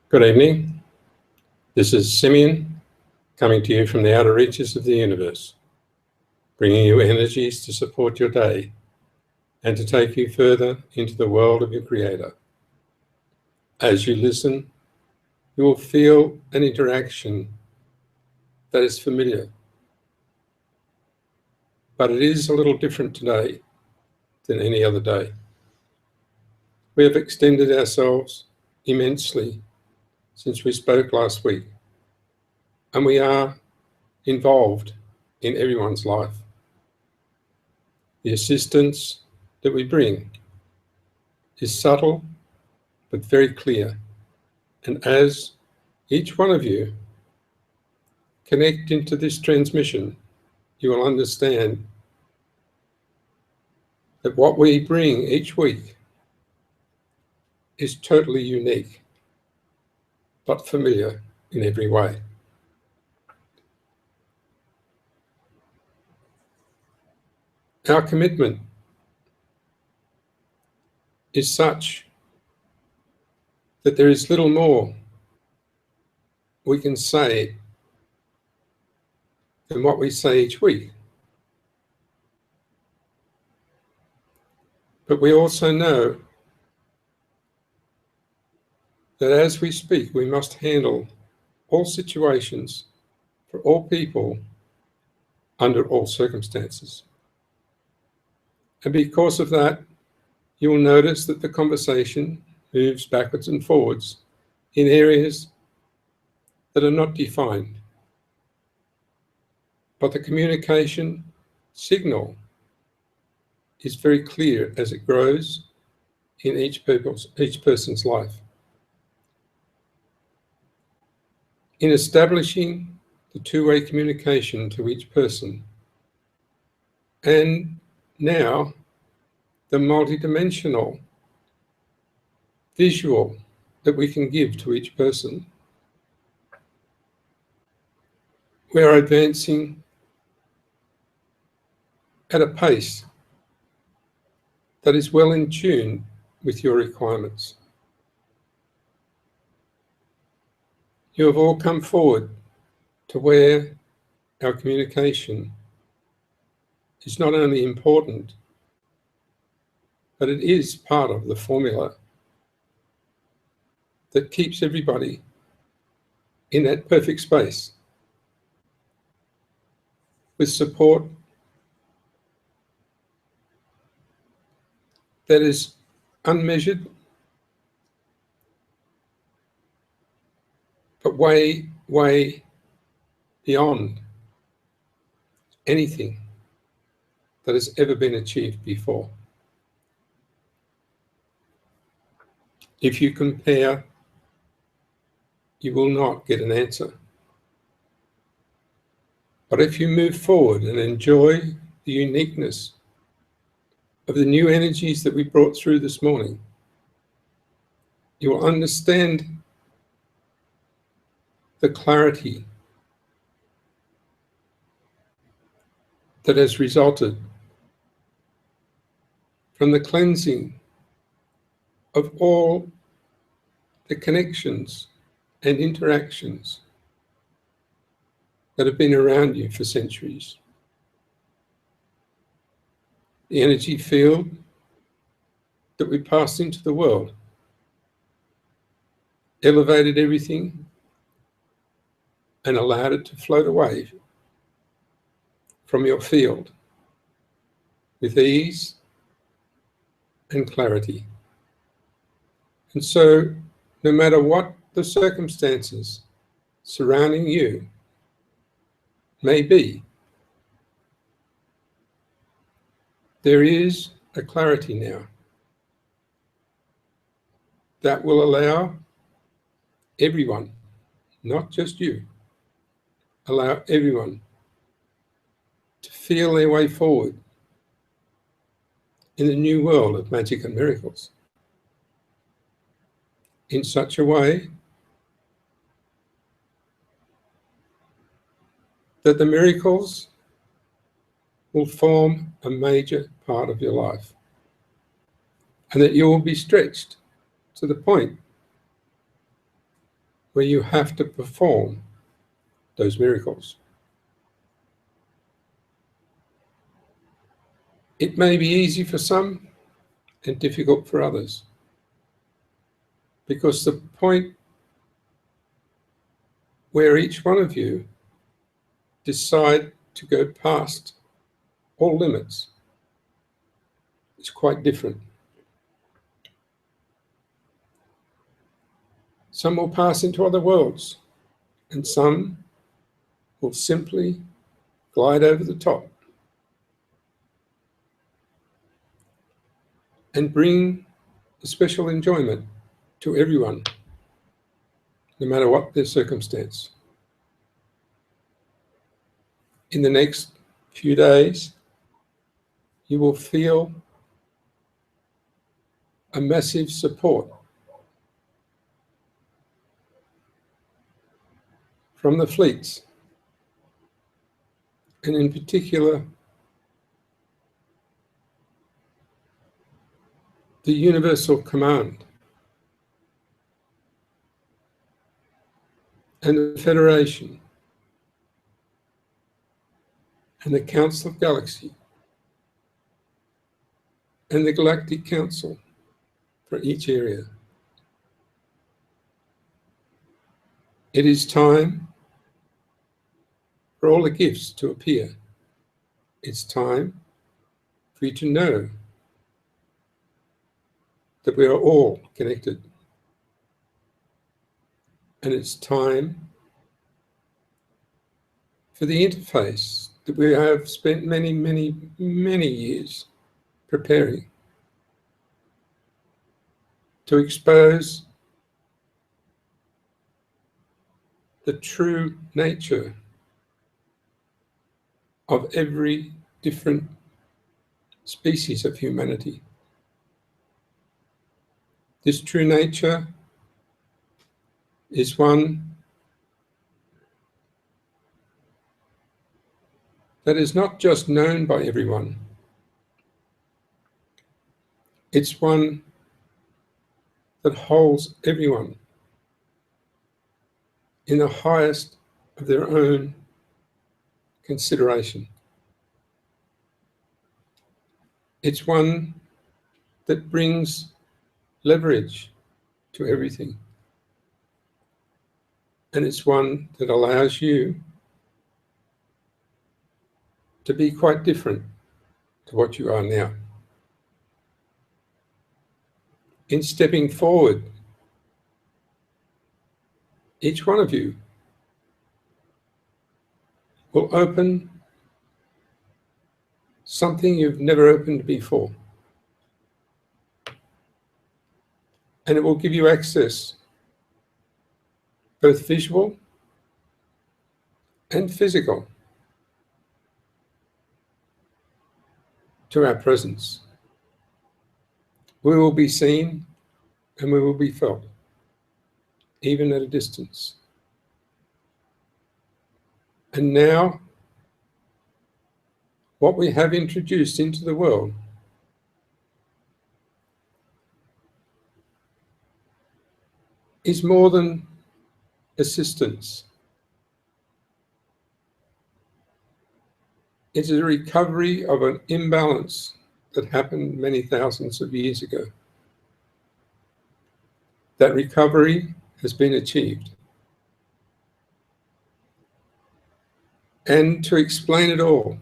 Good evening. This is Simmion coming to you from the outer reaches of the universe, bringing you energies to support your day and to take you further into the world of your Creator. As you listen, you will feel an interaction that is familiar, but it is a little different today than any other day. We have extended ourselves immensely since we spoke last week, and we are involved in everyone's life. The assistance that we bring is subtle but very clear, and as each one of you connect into this transmission, you will understand that what we bring each week is totally unique but familiar in every way. Our commitment is such that there is little more we can say than what we say each week. But we also know that as we speak, we must handle all situations for all people under all circumstances. And because of that, you will notice that the conversation moves backwards and forwards in areas that are not defined. But the communication signal is very clear as it grows in each person's life. In establishing the two-way communication to each person, and now the multidimensional visual that we can give to each person, we are advancing at a pace that is well in tune with your requirements. You have all come forward to where our communication is not only important, but it is part of the formula that keeps everybody in that perfect space with support that is unmeasured, but way, way beyond anything that has ever been achieved before. If you compare, you will not get an answer. But if you move forward and enjoy the uniqueness of the new energies that we brought through this morning, you will understand the clarity that has resulted from the cleansing of all the connections and interactions that have been around you for centuries. The energy field that we passed into the world elevated everything and allowed it to float away from your field with ease and clarity. And so, no matter what the circumstances surrounding you may be, there is a clarity now that will allow everyone, not just you, allow everyone to feel their way forward in the new world of magic and miracles in such a way that the miracles will form a major part of your life, and that you will be stretched to the point where you have to perform those miracles. It may be easy for some and difficult for others, because the point where each one of you decide to go past all limits is quite different. Some will pass into other worlds, and some will simply glide over the top and bring a special enjoyment to everyone, no matter what their circumstance. In the next few days, you will feel a massive support from the fleets, and in particular, the Universal Command and the Federation and the Council of Galaxy and the Galactic Council for each area. It is time for all the gifts to appear. It's time for you to know that we are all connected. And it's time for the interface that we have spent many, many, many years preparing to expose the true nature of every different species of humanity. This true nature is one that is not just known by everyone. It's one that holds everyone in the highest of their own consideration. It's one that brings leverage to everything. And it's one that allows you to be quite different to what you are now. In stepping forward, each one of you will open something you've never opened before. And it will give you access, both visual and physical, to our presence. We will be seen and we will be felt, even at a distance. And now, what we have introduced into the world is more than assistance. It's a recovery of an imbalance that happened many thousands of years ago. That recovery has been achieved. And to explain it all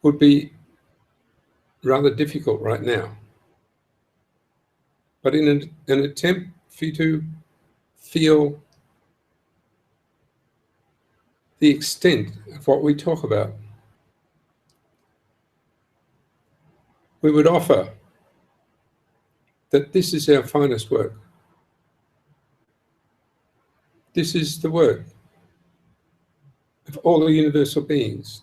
would be rather difficult right now. But in an attempt for you to feel the extent of what we talk about, we would offer that this is our finest work. This is the work of all the universal beings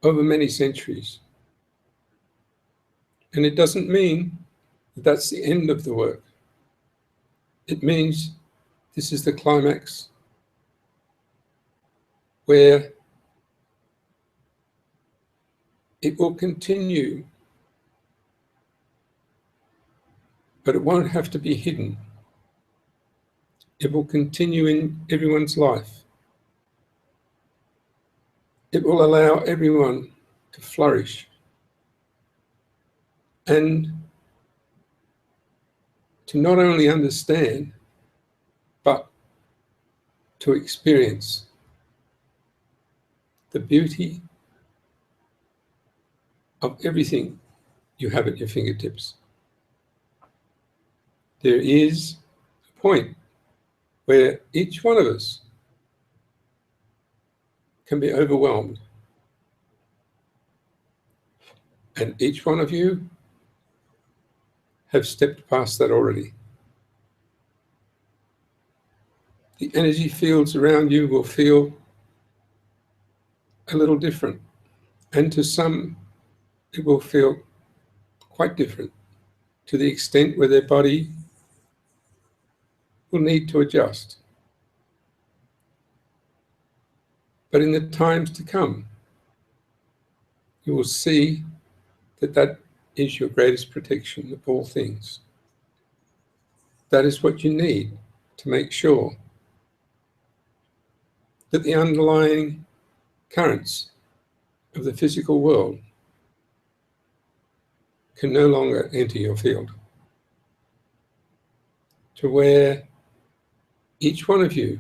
over many centuries. And it doesn't mean that that's the end of the work. It means this is the climax where it will continue but it won't have to be hidden. It will continue in everyone's life. It will allow everyone to flourish and to not only understand, but to experience the beauty of everything you have at your fingertips. There is a point where each one of us can be overwhelmed. And each one of you have stepped past that already. The energy fields around you will feel a little different. And to some, it will feel quite different, to the extent where their body will need to adjust. But in the times to come, you will see that that is your greatest protection of all things. That is what you need to make sure that the underlying currents of the physical world can no longer enter your field, to where each one of you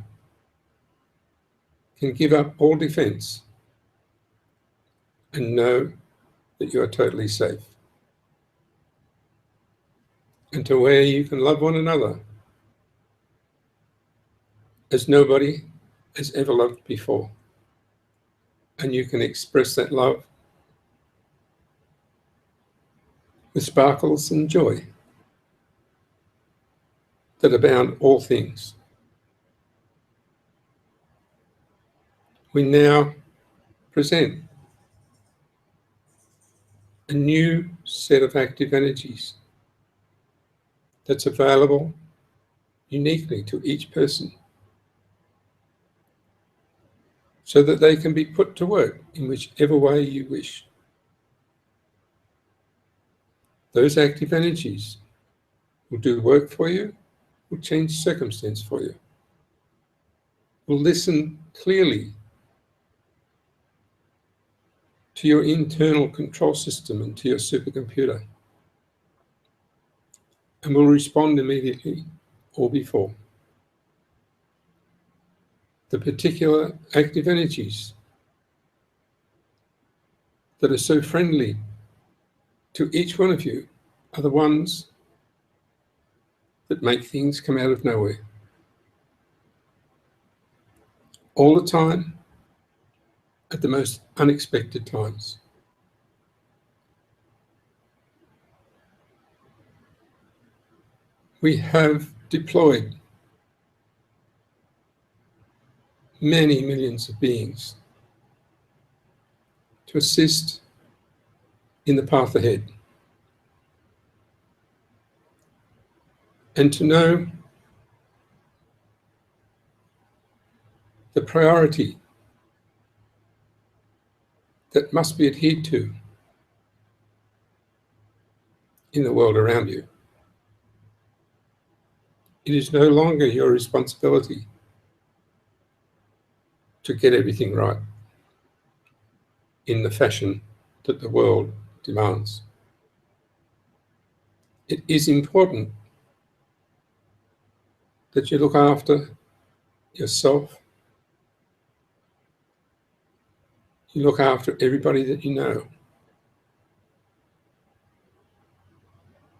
can give up all defense and know that you are totally safe, and to where you can love one another as nobody has ever loved before, and you can express that love with sparkles and joy that abound all things. We now present a new set of active energies that's available uniquely to each person, so that they can be put to work in whichever way you wish. Those active energies will do work for you, will change circumstance for you, will listen clearly to your internal control system and to your supercomputer, and will respond immediately or before. The particular active energies that are so friendly to each one of you are the ones that make things come out of nowhere. All the time, at the most unexpected times. We have deployed many millions of beings to assist in the path ahead, and to know the priority that must be adhered to in the world around you. It is no longer your responsibility to get everything right in the fashion that the world demands. It is important that you look after yourself, you look after everybody that you know,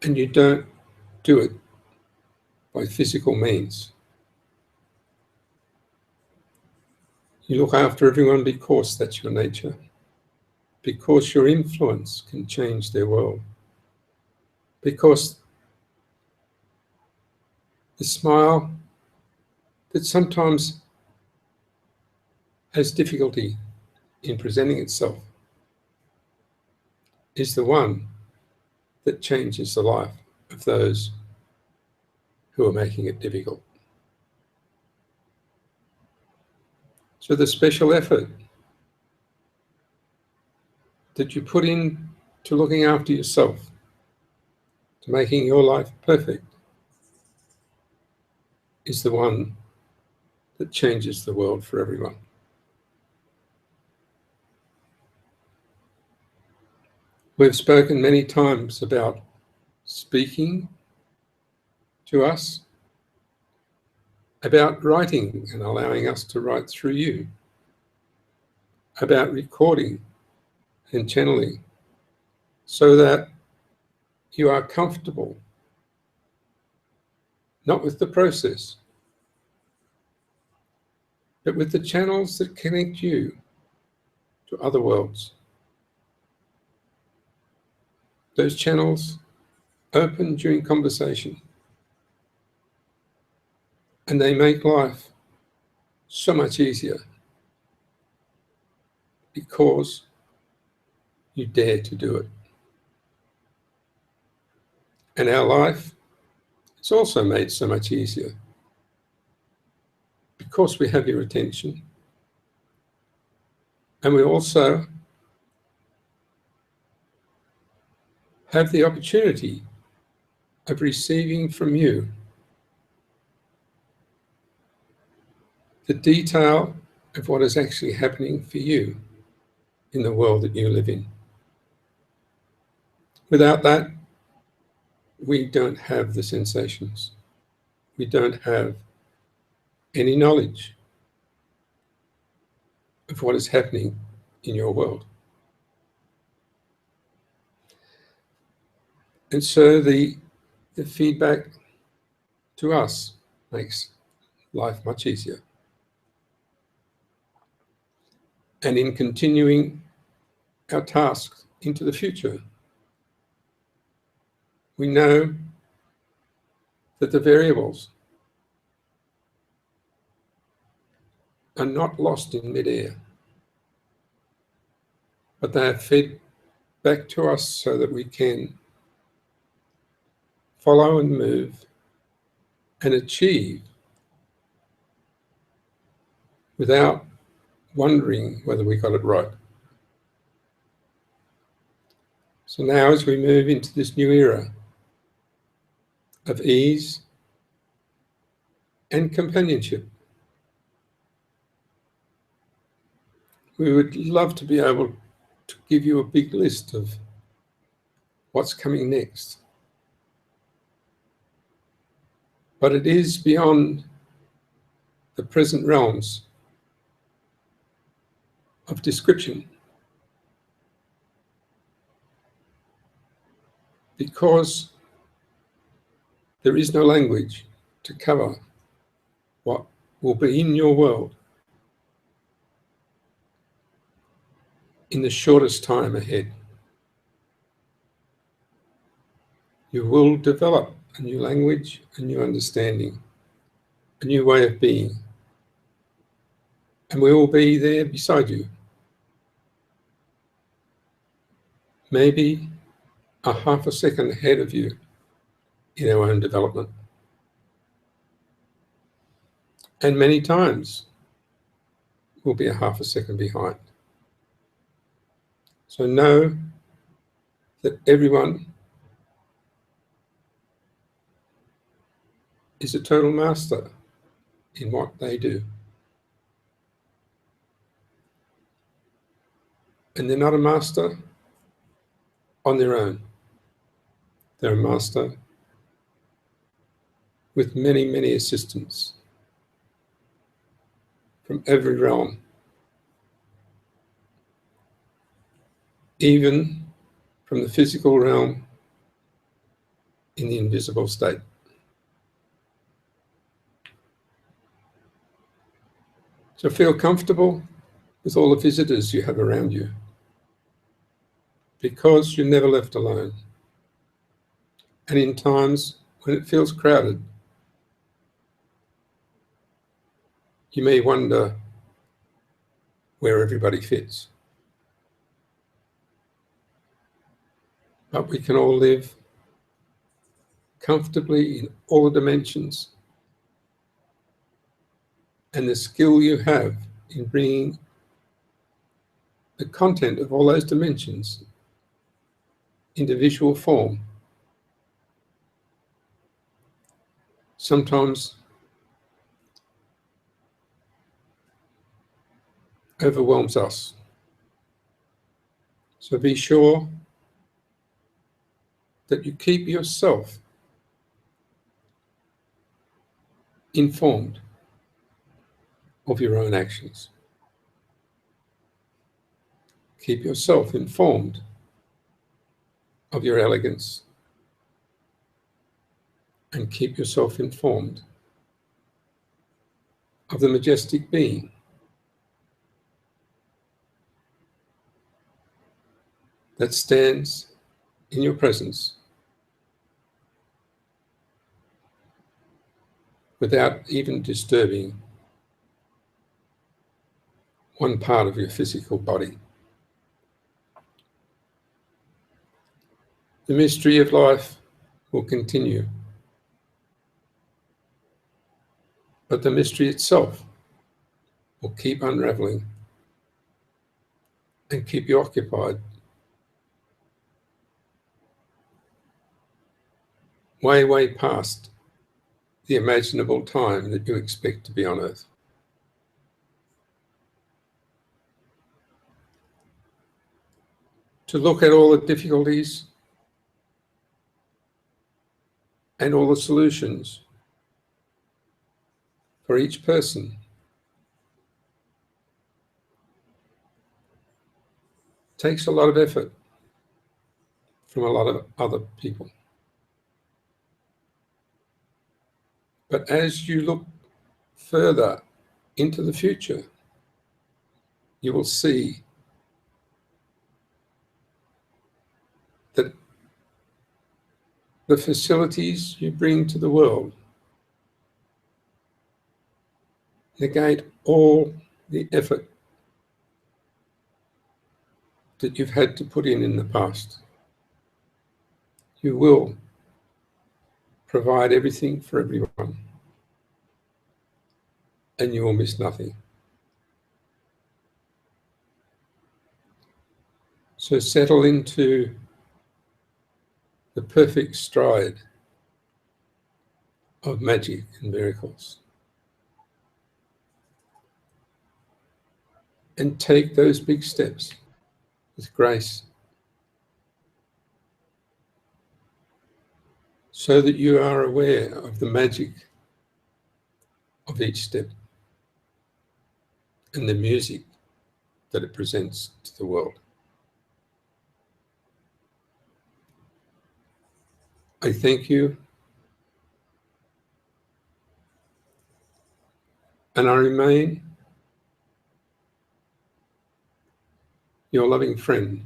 and you don't do it by physical means. You look after everyone because that's your nature, because your influence can change their world, because the smile that sometimes has difficulty in presenting itself is the one that changes the life of those who are making it difficult. So the special effort that you put in to looking after yourself, to making your life perfect is the one that changes the world for everyone. We've spoken many times about speaking to us, about writing and allowing us to write through you, about recording and channeling so that you are comfortable, not with the process, but with the channels that connect you to other worlds. Those channels open during conversation, and they make life so much easier because you dare to do it. And our life is also made so much easier because we have your attention, and we also have the opportunity of receiving from you the detail of what is actually happening for you in the world that you live in. Without that, we don't have the sensations. We don't have any knowledge of what is happening in your world. And so the feedback to us makes life much easier. And in continuing our tasks into the future, we know that the variables are not lost in midair, but they are fed back to us so that we can follow and move and achieve without wondering whether we got it right. So now, as we move into this new era of ease and companionship, we would love to be able to give you a big list of what's coming next. But it is beyond the present realms of description, because there is no language to cover what will be in your world in the shortest time ahead. You will develop a new language, a new understanding, a new way of being, and we will be there beside you. Maybe a half a second ahead of you in our own development. And many times we'll be a half a second behind. So know that everyone is a total master in what they do. And they're not a master on their own. They're a master with many, many assistants from every realm, even from the physical realm in the invisible state. So feel comfortable with all the visitors you have around you, because you're never left alone. And in times when it feels crowded, you may wonder where everybody fits. But we can all live comfortably in all the dimensions, and the skill you have in bringing the content of all those dimensions into visual form sometimes overwhelms us. So be sure that you keep yourself informed of your own actions. Keep yourself informed of your elegance, and keep yourself informed of the majestic being that stands in your presence without even disturbing one part of your physical body. The mystery of life will continue, but the mystery itself will keep unraveling and keep you occupied way, way past the imaginable time that you expect to be on Earth. To look at all the difficulties and all the solutions for each person takes a lot of effort from a lot of other people. But as you look further into the future, you will see that the facilities you bring to the world negate all the effort that you've had to put in the past. You will provide everything for everyone, and you will miss nothing. So settle into the perfect stride of magic and miracles, and take those big steps with grace, so that you are aware of the magic of each step and the music that it presents to the world. I thank you, and I remain your loving friend,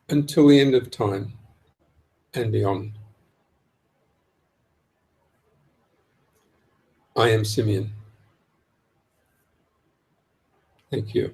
until the end of time and beyond. I am Simmion. Thank you.